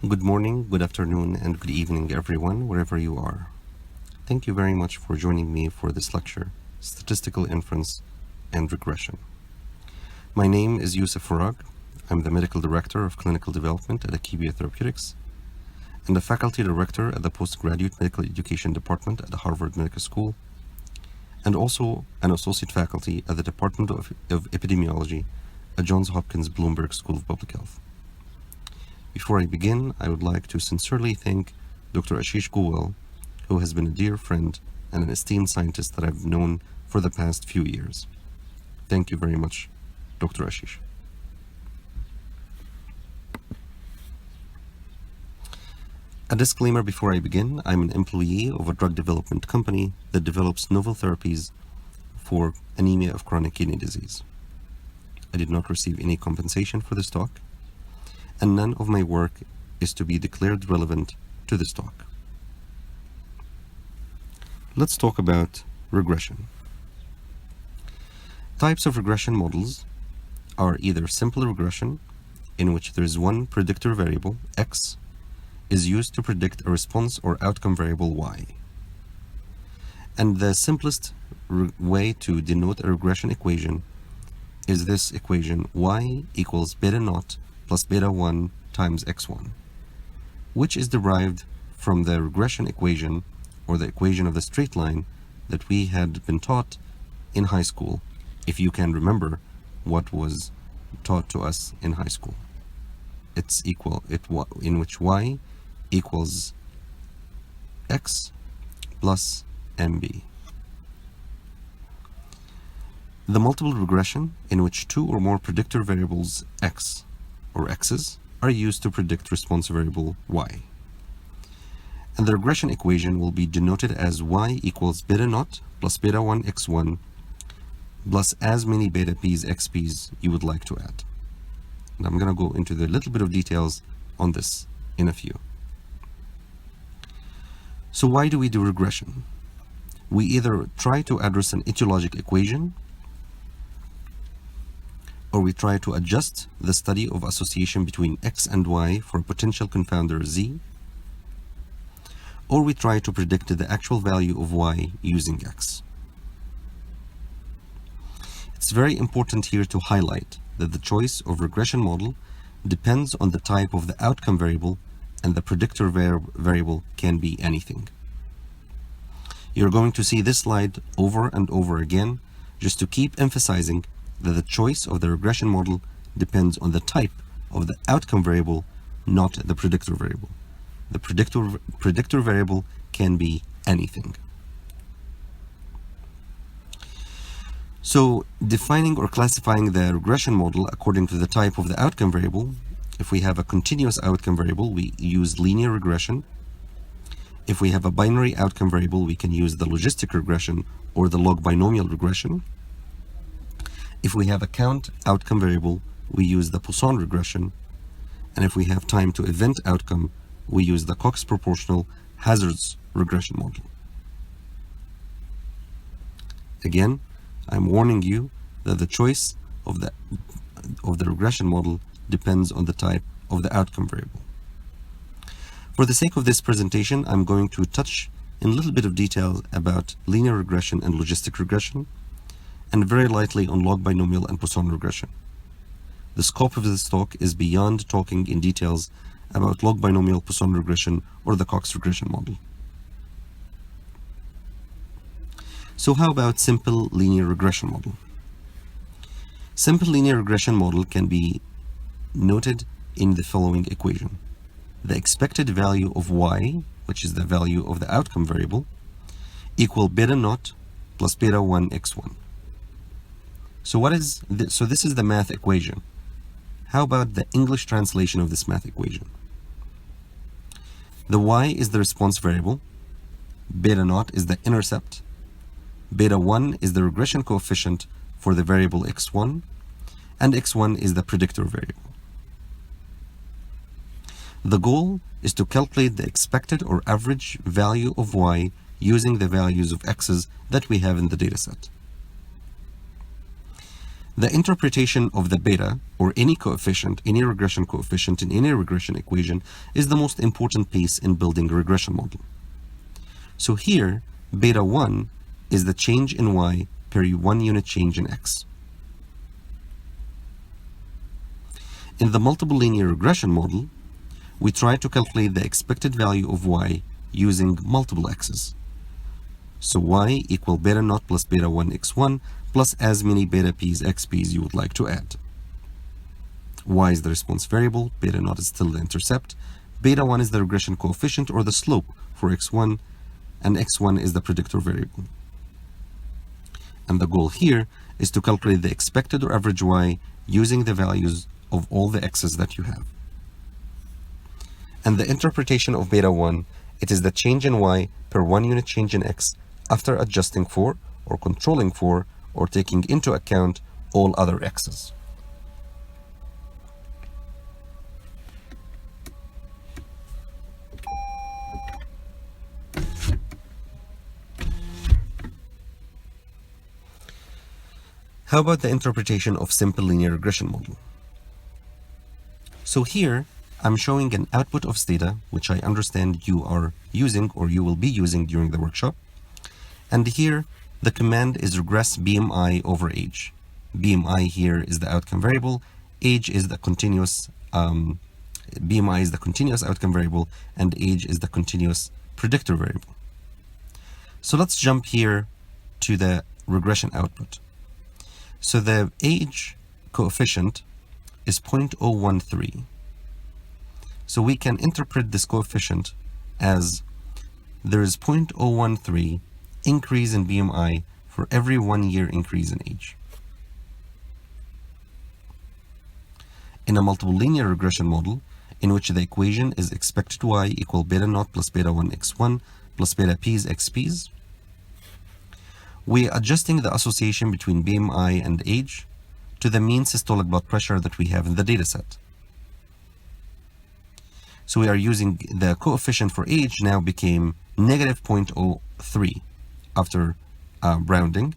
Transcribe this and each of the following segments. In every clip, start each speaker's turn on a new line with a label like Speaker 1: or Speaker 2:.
Speaker 1: Good morning, good afternoon, and good evening, everyone, wherever you are. Thank you very much for joining me for this lecture, Statistical Inference and Regression. My name is Youssef Farag. I'm the Medical Director of Clinical Development at Akebia Therapeutics and the Faculty Director at the Postgraduate Medical Education Department at the Harvard Medical School, and also an Associate Faculty at the Department of Epidemiology at Johns Hopkins Bloomberg School of Public Health. Before I begin, I would like to sincerely thank Dr. Ashish Goel, who has been a dear friend and an esteemed scientist that I've known for the past few years. Thank you very much, Dr. Ashish. A disclaimer before I begin: I'm an employee of a drug development company that develops novel therapies for anemia of chronic kidney disease. I did not receive any compensation for this talk, and none of my work is to be declared relevant to this talk. Let's talk about regression. Types of regression models are either simple regression, in which there is one predictor variable, x, is used to predict a response or outcome variable, y. And the simplest way to denote a regression equation is this equation: y equals beta naught plus beta 1 times x1, which is derived from the regression equation, or the equation of the straight line, that we had been taught in high school, if you can remember what was taught to us in high school. It's in which y equals x plus mb. The multiple regression, in which two or more predictor variables x or x's are used to predict response variable y. And the regression equation will be denoted as y equals beta naught plus beta 1 x1 plus as many beta p's xp's you would like to add. And I'm going to go into the little bit of details on this in a few. So why do we do regression? We either try to address an etiologic equation, or we try to adjust the study of association between x and y for a potential confounder z, or we try to predict the actual value of y using x. It's very important here to highlight that the choice of regression model depends on the type of the outcome variable, and the predictor variable can be anything. You're going to see this slide over and over again just to keep emphasizing that the choice of the regression model depends on the type of the outcome variable, not the predictor variable. The predictor variable can be anything. So defining or classifying the regression model according to the type of the outcome variable: if we have a continuous outcome variable, we use linear regression. If we have a binary outcome variable, we can use the logistic regression or the log binomial regression. If we have a count outcome variable, we use the Poisson regression. And if we have time to event outcome, we use the Cox proportional hazards regression model. Again, I'm warning you that the choice of the regression model depends on the type of the outcome variable. For the sake of this presentation, I'm going to touch in a little bit of detail about linear regression and logistic regression, and very lightly on log binomial and Poisson regression. The scope of this talk is beyond talking in details about log binomial, Poisson regression, or the Cox regression model. So how about simple linear regression model? Simple linear regression model can be noted in the following equation: the expected value of y, which is the value of the outcome variable, equal beta naught plus beta 1 x1. So this is the math equation. How about the English translation of this math equation? The y is the response variable, beta naught is the intercept, beta 1 is the regression coefficient for the variable x1, and x1 is the predictor variable. The goal is to calculate the expected or average value of y using the values of x's that we have in the dataset. The interpretation of the beta, or any coefficient, any regression coefficient in any regression equation, is the most important piece in building a regression model. So here, beta 1 is the change in y per 1 unit change in x. In the multiple linear regression model, we try to calculate the expected value of y using multiple x's. So y equal beta naught plus beta 1 x1 plus as many beta p's xp's you would like to add. Y is the response variable, beta naught is still the intercept, beta 1 is the regression coefficient or the slope for x1, and x1 is the predictor variable. And the goal here is to calculate the expected or average y using the values of all the x's that you have. And the interpretation of beta 1, it is the change in y per 1 unit change in x after adjusting for or controlling for or taking into account all other x's. How about the interpretation of simple linear regression model? So here, I'm showing an output of data, which I understand you are using or you will be using during the workshop. And here, the command is regress BMI over age. BMI here is the outcome variable, age is the continuous, BMI is the continuous outcome variable, and age is the continuous predictor variable. So let's jump here to the regression output. So the age coefficient is 0.013. So we can interpret this coefficient as there is 0.013 increase in BMI for every 1 year increase in age. In a multiple linear regression model, in which the equation is expected y equal beta naught plus beta 1 x1 plus beta p's xp's, we are adjusting the association between BMI and age to the mean systolic blood pressure that we have in the dataset. So we are using the coefficient for age now became negative 0.03 after rounding.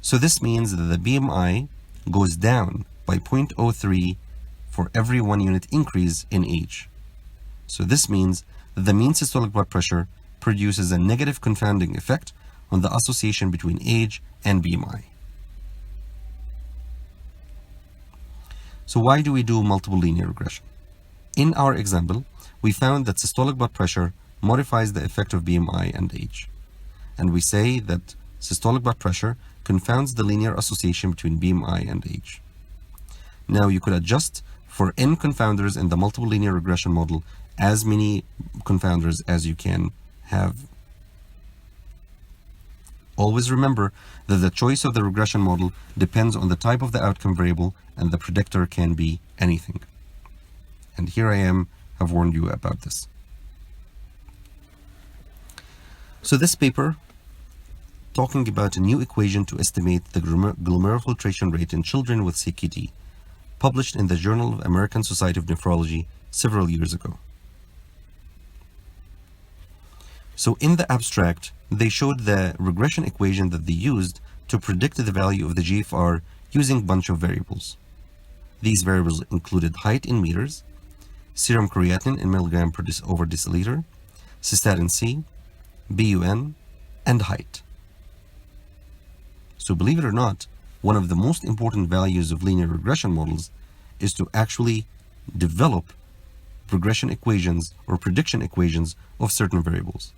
Speaker 1: So this means that the BMI goes down by 0.03 for every 1 unit increase in age. So this means that the mean systolic blood pressure produces a negative confounding effect on the association between age and BMI. So why do we do multiple linear regression? In our example, we found that systolic blood pressure modifies the effect of BMI and age. And we say that systolic blood pressure confounds the linear association between BMI and age. Now you could adjust for n confounders in the multiple linear regression model as many confounders as you can have. Always remember that the choice of the regression model depends on the type of the outcome variable, and the predictor can be anything. And here I have warned you about this. So this paper, talking about a new equation to estimate the glomerular filtration rate in children with CKD, published in the Journal of American Society of Nephrology several years ago. So in the abstract, they showed the regression equation that they used to predict the value of the GFR using a bunch of variables. These variables included height in meters, serum creatinine in milligram per over deciliter, cystatin C, BUN, and height. So believe it or not, one of the most important values of linear regression models is to actually develop regression equations or prediction equations of certain variables.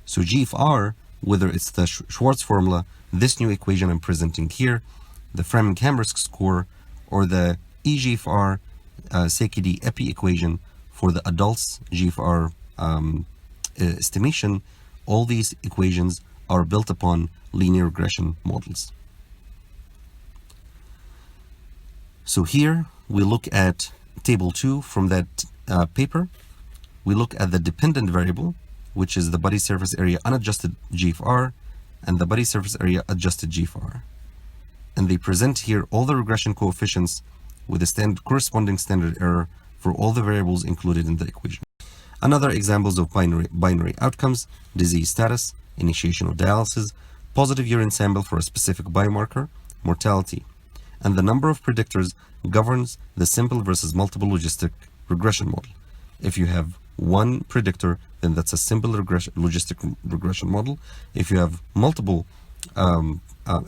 Speaker 1: So GFR, whether it's the Schwartz formula, this new equation I'm presenting here, the Framingham-Risk score, or the eGFR CKD epi equation for the adults GFR estimation, all these equations are built upon linear regression models. So here we look at table 2 from that paper. We look at the dependent variable, which is the body surface area unadjusted GFR and the body surface area adjusted GFR. And they present here all the regression coefficients with a corresponding standard error for all the variables included in the equation. Another examples of binary outcomes: disease status, initiation of dialysis, positive urine sample for a specific biomarker, mortality. and the number of predictors governs the simple versus multiple logistic regression model. If you have one predictor, then that's a simple logistic regression model. If you have multiple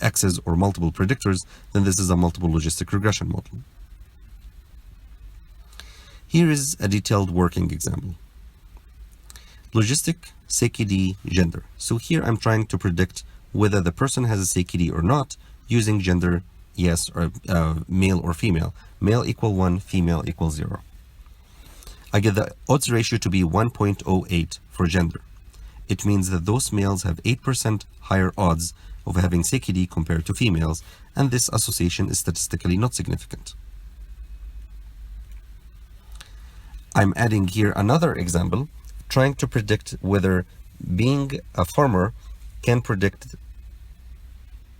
Speaker 1: X's or multiple predictors, then this is a multiple logistic regression model. Here is a detailed working example. Logistic, CKD, gender. So here I'm trying to predict whether the person has a CKD or not using gender, yes, or male or female. Male equal 1, female equal 0. I get the odds ratio to be 1.08 for gender. It means that those males have 8% higher odds of having CKD compared to females, and this association is statistically not significant. I'm adding here another example, trying to predict whether being a farmer can predict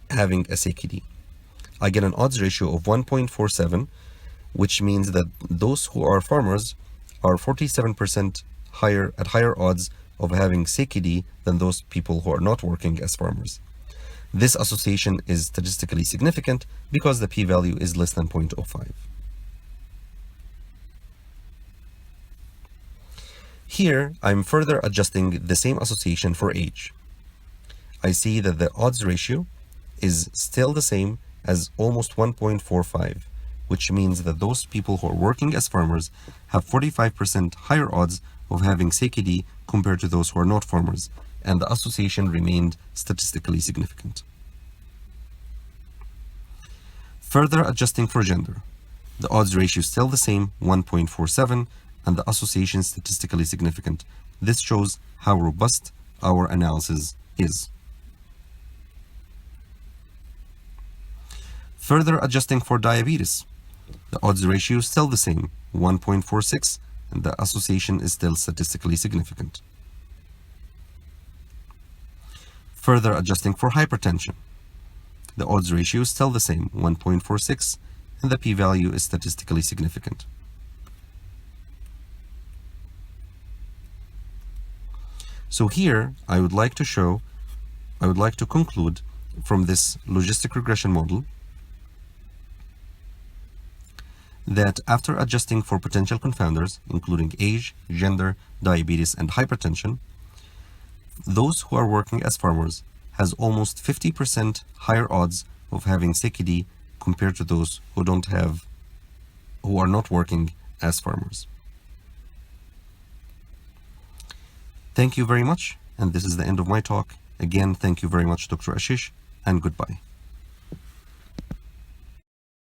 Speaker 1: having a CKD. I get an odds ratio of 1.47, which means that those who are farmers are 47% higher odds of having CKD than those people who are not working as farmers. This association is statistically significant because the p-value is less than 0.05. Here, I'm further adjusting the same association for age. I see that the odds ratio is still the same as almost 1.45, which means that those people who are working as farmers have 45% higher odds of having CKD compared to those who are not farmers, and the association remained statistically significant. Further adjusting for gender, the odds ratio is still the same, 1.47, and the association is statistically significant. This shows how robust our analysis is. Further adjusting for diabetes, the odds ratio is still the same, 1.46, and the association is still statistically significant. Further adjusting for hypertension, the odds ratio is still the same, 1.46, and the p-value is statistically significant. So here, I would like to conclude from this logistic regression model that after adjusting for potential confounders, including age, gender, diabetes, and hypertension, those who are working as farmers has almost 50% higher odds of having CKD compared to those who are not working as farmers. Thank you very much, and this is the end of my talk. Again, thank you very much, Dr. Ashish, and goodbye.